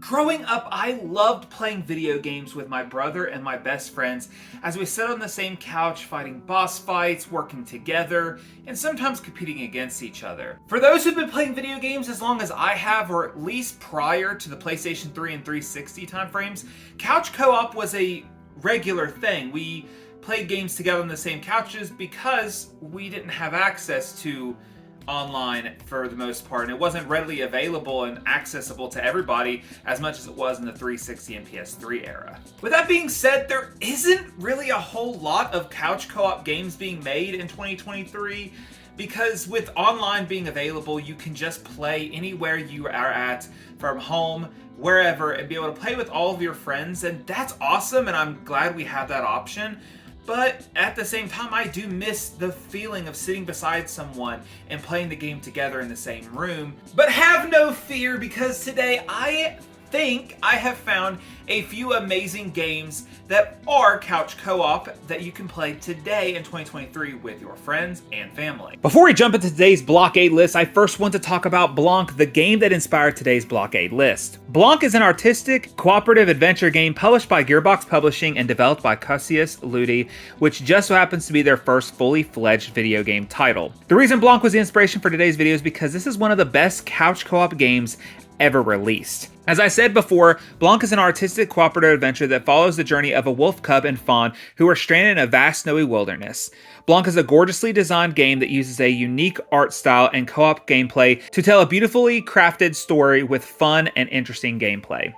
Growing up, I loved playing video games with my brother and my best friends as we sat on the same couch fighting boss fights, working together, and sometimes competing against each other. For those who've been playing video games as long as I have, or at least prior to the PlayStation 3 and 360 timeframes, couch co-op was a regular thing. We played games together on the same couches because we didn't have access to online for the most part, and it wasn't readily available and accessible to everybody as much as it was in the 360 and PS3 era. With that being said, there isn't really a whole lot of couch co-op games being made in 2023 because with online being available, you can just play anywhere you are at, from home, wherever, and be able to play with all of your friends, and that's awesome, and I'm glad we have that option. But at the same time, I do miss the feeling of sitting beside someone and playing the game together in the same room. But have no fear, because today I think I have found a few amazing games that are couch co-op that you can play today in 2023 with your friends and family. Before we jump into today's Blockade List, I first want to talk about Blanc, the game that inspired today's Blockade List. Blanc is an artistic, cooperative adventure game published by Gearbox Publishing and developed by Cassius Ludi, which just so happens to be their first fully fledged video game title. The reason Blanc was the inspiration for today's video is because this is one of the best couch co-op games ever released. As I said before, Blanc is an artistic cooperative adventure that follows the journey of a wolf cub and fawn who are stranded in a vast snowy wilderness. Blanc is a gorgeously designed game that uses a unique art style and co-op gameplay to tell a beautifully crafted story with fun and interesting gameplay.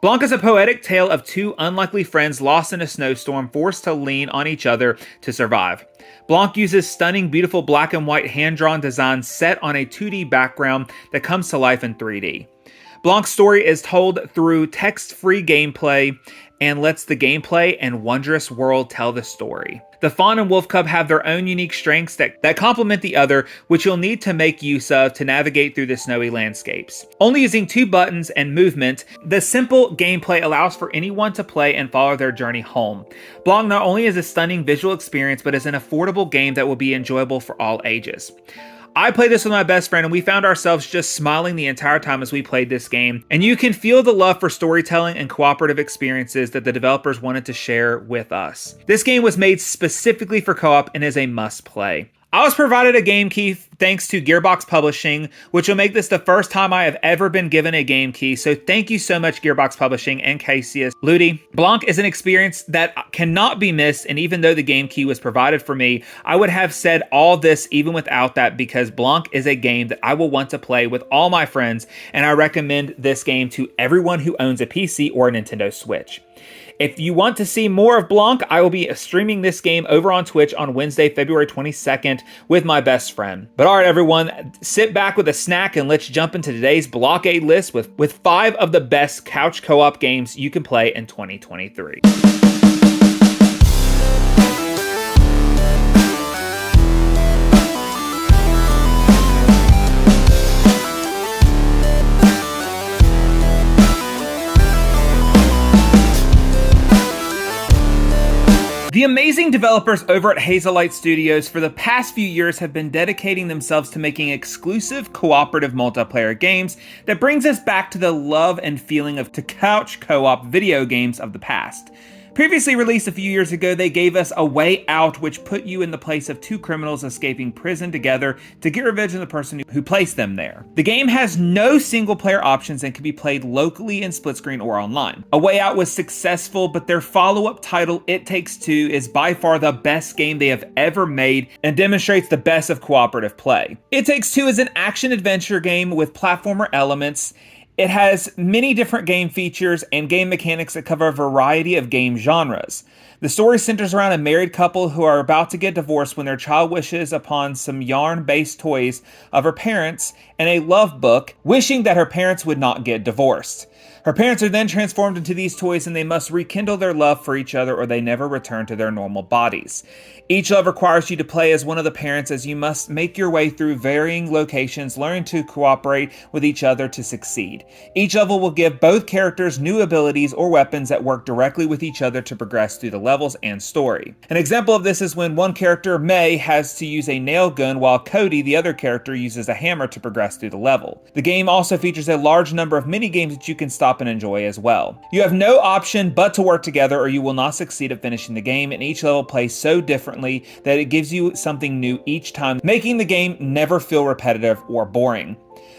Blanc is a poetic tale of two unlikely friends lost in a snowstorm, forced to lean on each other to survive. Blanc uses stunning, beautiful black and white hand-drawn designs set on a 2D background that comes to life in 3D. Blanc's story is told through text-free gameplay and lets the gameplay and wondrous world tell the story. The Fawn and Wolf Cub have their own unique strengths that complement the other, which you'll need to make use of to navigate through the snowy landscapes. Only using 2 buttons and movement, the simple gameplay allows for anyone to play and follow their journey home. Blanc not only is a stunning visual experience, but is an affordable game that will be enjoyable for all ages. I played this with my best friend and we found ourselves just smiling the entire time as we played this game, and you can feel the love for storytelling and cooperative experiences that the developers wanted to share with us. This game was made specifically for co-op and is a must play. I was provided a game key thanks to Gearbox Publishing, which will make this the first time I have ever been given a game key, so thank you so much Gearbox Publishing and Cassius Ludi. Blanc is an experience that cannot be missed, and even though the game key was provided for me, I would have said all this even without that, because Blanc is a game that I will want to play with all my friends, and I recommend this game to everyone who owns a PC or a Nintendo Switch. If you want to see more of Blanc, I will be streaming this game over on Twitch on Wednesday, February 22nd with my best friend. But all right, everyone, sit back with a snack and let's jump into today's Blockade List with 5 of the best couch co-op games you can play in 2023. The amazing developers over at Hazelight Studios for the past few years have been dedicating themselves to making exclusive cooperative multiplayer games that brings us back to the love and feeling of couch co-op video games of the past. Previously released a few years ago, they gave us A Way Out, which put you in the place of 2 criminals escaping prison together to get revenge on the person who placed them there. The game has no single-player options and can be played locally in split screen or online. A Way Out was successful, but their follow-up title, It Takes Two, is by far the best game they have ever made and demonstrates the best of cooperative play. It Takes Two is an action-adventure game with platformer elements. It has many different game features and game mechanics that cover a variety of game genres. The story centers around a married couple who are about to get divorced when their child wishes upon some yarn-based toys of her parents and a love book, wishing that her parents would not get divorced. Her parents are then transformed into these toys and they must rekindle their love for each other or they never return to their normal bodies. Each level requires you to play as one of the parents as you must make your way through varying locations, learning to cooperate with each other to succeed. Each level will give both characters new abilities or weapons that work directly with each other to progress through the levels and story. An example of this is when one character, May, has to use a nail gun while Cody, the other character, uses a hammer to progress progress through the level. The game also features a large number of mini games that you can stop and enjoy as well. You have no option but to work together or you will not succeed at finishing the game, and each level plays so differently that it gives you something new each time, making the game never feel repetitive or boring.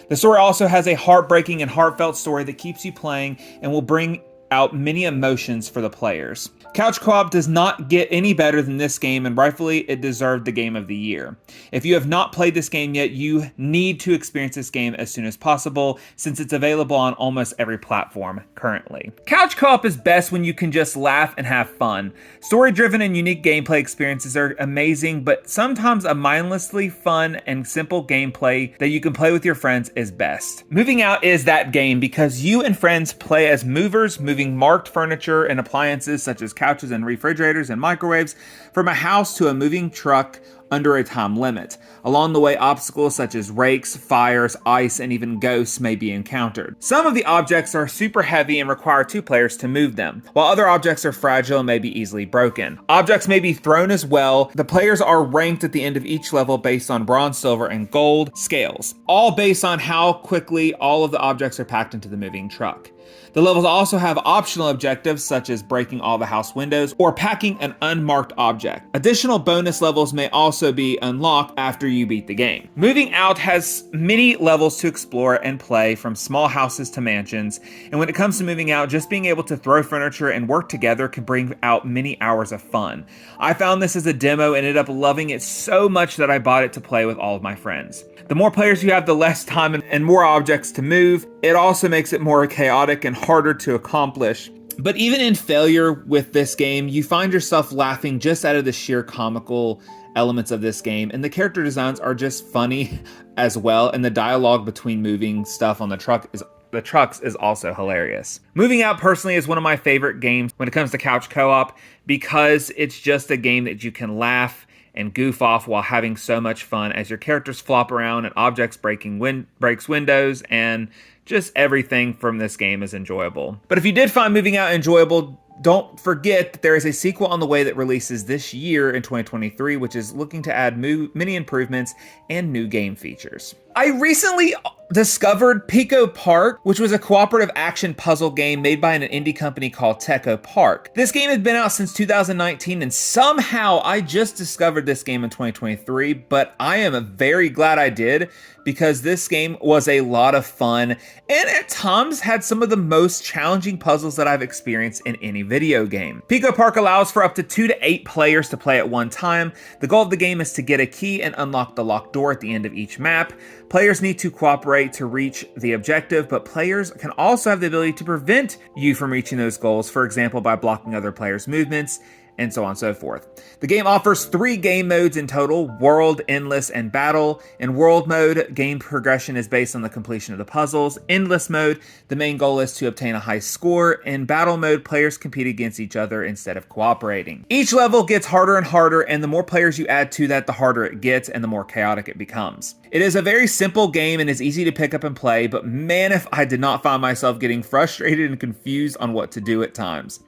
The story also has a heartbreaking and heartfelt story that keeps you playing and will bring out many emotions for the players. Couch co-op does not get any better than this game, and rightfully it deserved the game of the year. If you have not played this game yet, you need to experience this game as soon as possible, since it's available on almost every platform currently. Couch co-op is best when you can just laugh and have fun. Story-driven and unique gameplay experiences are amazing, but sometimes a mindlessly fun and simple gameplay that you can play with your friends is best. Moving Out is that game because you and friends play as movers, moving marked furniture and appliances such as couches and refrigerators and microwaves from a house to a moving truck under a time limit. Along the way, obstacles such as rakes, fires, ice, and even ghosts may be encountered. Some of the objects are super heavy and require 2 players to move them, while other objects are fragile and may be easily broken. Objects may be thrown as well. The players are ranked at the end of each level based on bronze, silver, and gold scales, all based on how quickly all of the objects are packed into the moving truck. The levels also have optional objectives such as breaking all the house windows or packing an unmarked object. Additional bonus levels may also be unlocked after you beat the game. Moving Out has many levels to explore and play, from small houses to mansions, and when it comes to moving out, just being able to throw furniture and work together can bring out many hours of fun. I found this as a demo and ended up loving it so much that I bought it to play with all of my friends. The more players you have, the less time and more objects to move. It also makes it more chaotic and harder to accomplish. But even in failure with this game, you find yourself laughing just out of the sheer comical elements of this game, and the character designs are just funny as well, and the dialogue between moving stuff on the trucks is also hilarious. Moving Out personally is one of my favorite games when it comes to couch co-op because it's just a game that you can laugh and goof off while having so much fun as your characters flop around and objects breaks windows, and just everything from this game is enjoyable. But if you did find Moving Out enjoyable, don't forget that there is a sequel on the way that releases this year in 2023, which is looking to add many improvements and new game features. I recently discovered Pico Park, which was a cooperative action puzzle game made by an indie company called Pico Park. This game had been out since 2019, and somehow I just discovered this game in 2023, but I am very glad I did, because this game was a lot of fun and at times had some of the most challenging puzzles that I've experienced in any video game. Pico Park allows for up to 2 to 8 players to play at one time. The goal of the game is to get a key and unlock the locked door at the end of each map. Players need to cooperate to reach the objective, but players can also have the ability to prevent you from reaching those goals, for example, by blocking other players' movements, and so on and so forth. The game offers 3 game modes in total: World, Endless, and Battle. In World mode, game progression is based on the completion of the puzzles. Endless mode, the main goal is to obtain a high score. In Battle mode, players compete against each other instead of cooperating. Each level gets harder and harder, and the more players you add to that, the harder it gets and the more chaotic it becomes. It is a very simple game and is easy to pick up and play, but man, if I did not find myself getting frustrated and confused on what to do at times.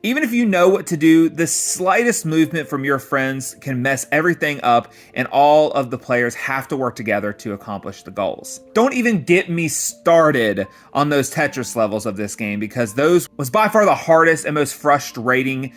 Even if you know what to do, the slightest movement from your friends can mess everything up, and all of the players have to work together to accomplish the goals. Don't even get me started on those Tetris levels of this game, because those was by far the hardest and most frustrating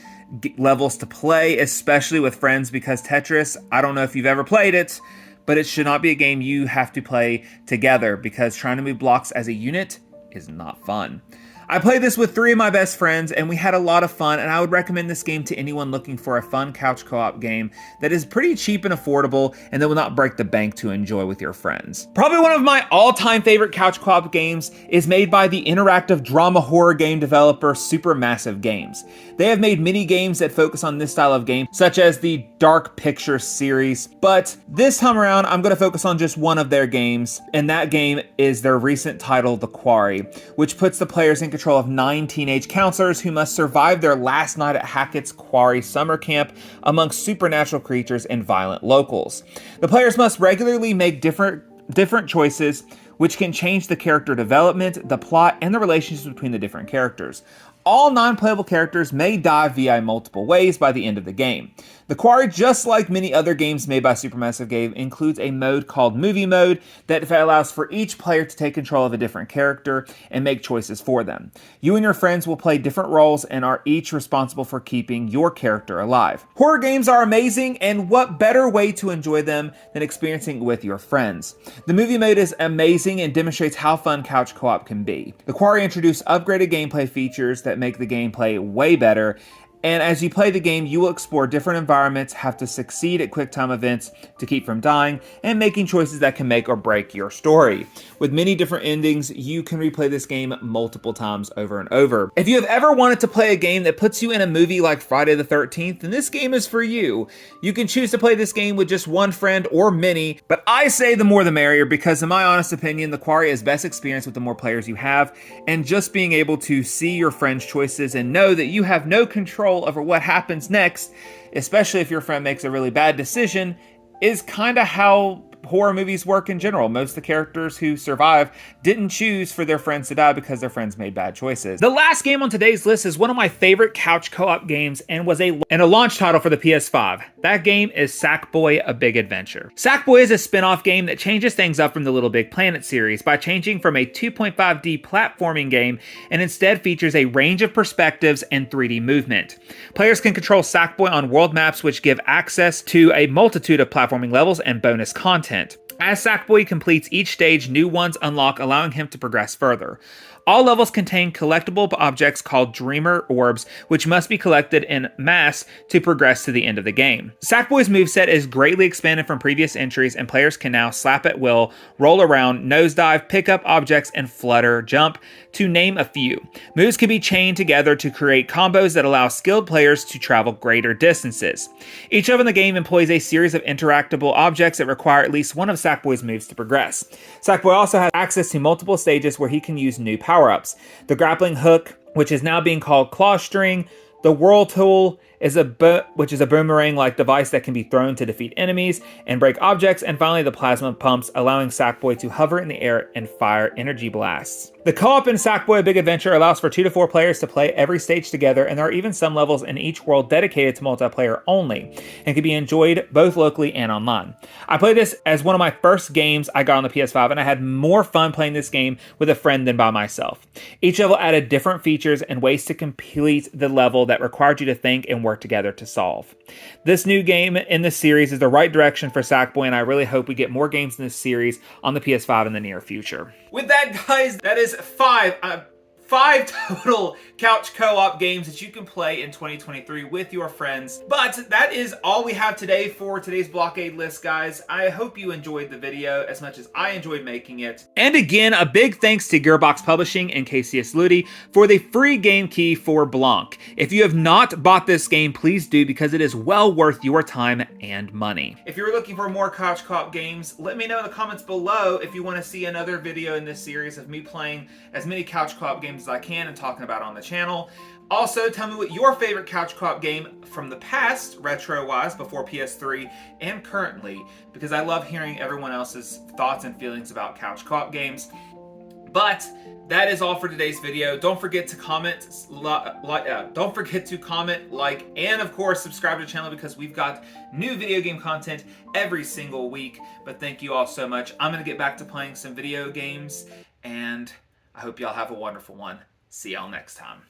levels to play, especially with friends, because Tetris, I don't know if you've ever played it, but it should not be a game you have to play together, because trying to move blocks as a unit is not fun. I played this with 3 of my best friends, and we had a lot of fun, and I would recommend this game to anyone looking for a fun couch co-op game that is pretty cheap and affordable and that will not break the bank to enjoy with your friends. Probably one of my all-time favorite couch co-op games is made by the interactive drama horror game developer Supermassive Games. They have made many games that focus on this style of game, such as the Dark Picture series, but this time around I'm going to focus on just one of their games, and that game is their recent title, The Quarry, which puts the players in control of 9 teenage counselors who must survive their last night at Hackett's Quarry summer camp amongst supernatural creatures and violent locals. The players must regularly make different choices which can change the character development, the plot, and the relationships between the different characters. All non-playable characters may die via multiple ways by the end of the game. The Quarry, just like many other games made by Supermassive Game, includes a mode called Movie Mode that allows for each player to take control of a different character and make choices for them. You and your friends will play different roles and are each responsible for keeping your character alive. Horror games are amazing, and what better way to enjoy them than experiencing it with your friends? The Movie Mode is amazing and demonstrates how fun couch co-op can be. The Quarry introduced upgraded gameplay features that make the gameplay way better, and as you play the game, you will explore different environments, have to succeed at quick time events to keep from dying, and making choices that can make or break your story. With many different endings, you can replay this game multiple times over and over. If you have ever wanted to play a game that puts you in a movie like Friday the 13th, then this game is for you. You can choose to play this game with just one friend or many, but I say the more the merrier, because in my honest opinion, the Quarry is best experienced with the more players you have, and just being able to see your friends' choices and know that you have no control over what happens next, especially if your friend makes a really bad decision, is kind of how horror movies work in general. Most of the characters who survive didn't choose for their friends to die because their friends made bad choices. The last game on today's list is one of my favorite couch co-op games and was a launch title for the PS5. That game is Sackboy: A Big Adventure. Sackboy is a spin-off game that changes things up from the Little Big Planet series by changing from a 2.5D platforming game and instead features a range of perspectives and 3D movement. Players can control Sackboy on world maps, which give access to a multitude of platforming levels and bonus content. As Sackboy completes each stage, new ones unlock, allowing him to progress further. All levels contain collectible objects called Dreamer Orbs, which must be collected in mass to progress to the end of the game. Sackboy's moveset is greatly expanded from previous entries, and players can now slap at will, roll around, nosedive, pick up objects, and flutter, jump, to name a few. Moves can be chained together to create combos that allow skilled players to travel greater distances. Each level in the game employs a series of interactable objects that require at least one of Sackboy's moves to progress. Sackboy also has access to multiple stages where he can use new power-ups. The grappling hook, which is now being called claw string, the whirl tool, which is a boomerang-like device that can be thrown to defeat enemies and break objects, and finally the plasma pumps, allowing Sackboy to hover in the air and fire energy blasts. The co-op in Sackboy: A Big Adventure allows for 2 to 4 players to play every stage together, and there are even some levels in each world dedicated to multiplayer only, and can be enjoyed both locally and online. I played this as one of my first games I got on the PS5, and I had more fun playing this game with a friend than by myself. Each level added different features and ways to complete the level that required you to think and work together to solve. This new game in this series is the right direction for Sackboy, and I really hope we get more games in this series on the PS5 in the near future. With that, guys, that is five total couch co-op games that you can play in 2023 with your friends. But that is all we have today for today's Blockade List, guys. I hope you enjoyed the video as much as I enjoyed making it. And again, a big thanks to Gearbox Publishing and KCS Ludi for the free game key for Blanc. If you have not bought this game, please do, because it is well worth your time and money. If you're looking for more couch co-op games, let me know in the comments below if you want to see another video in this series of me playing as many couch co-op games as I can and talking about on the channel. Also, tell me what your favorite couch co-op game from the past, retro-wise, before PS3, and currently, because I love hearing everyone else's thoughts and feelings about couch co-op games. But that is all for today's video. Don't forget to comment, like, and of course subscribe to the channel, because we've got new video game content every single week. But thank you all so much. I'm gonna get back to playing some video games, and I hope y'all have a wonderful one. See y'all next time.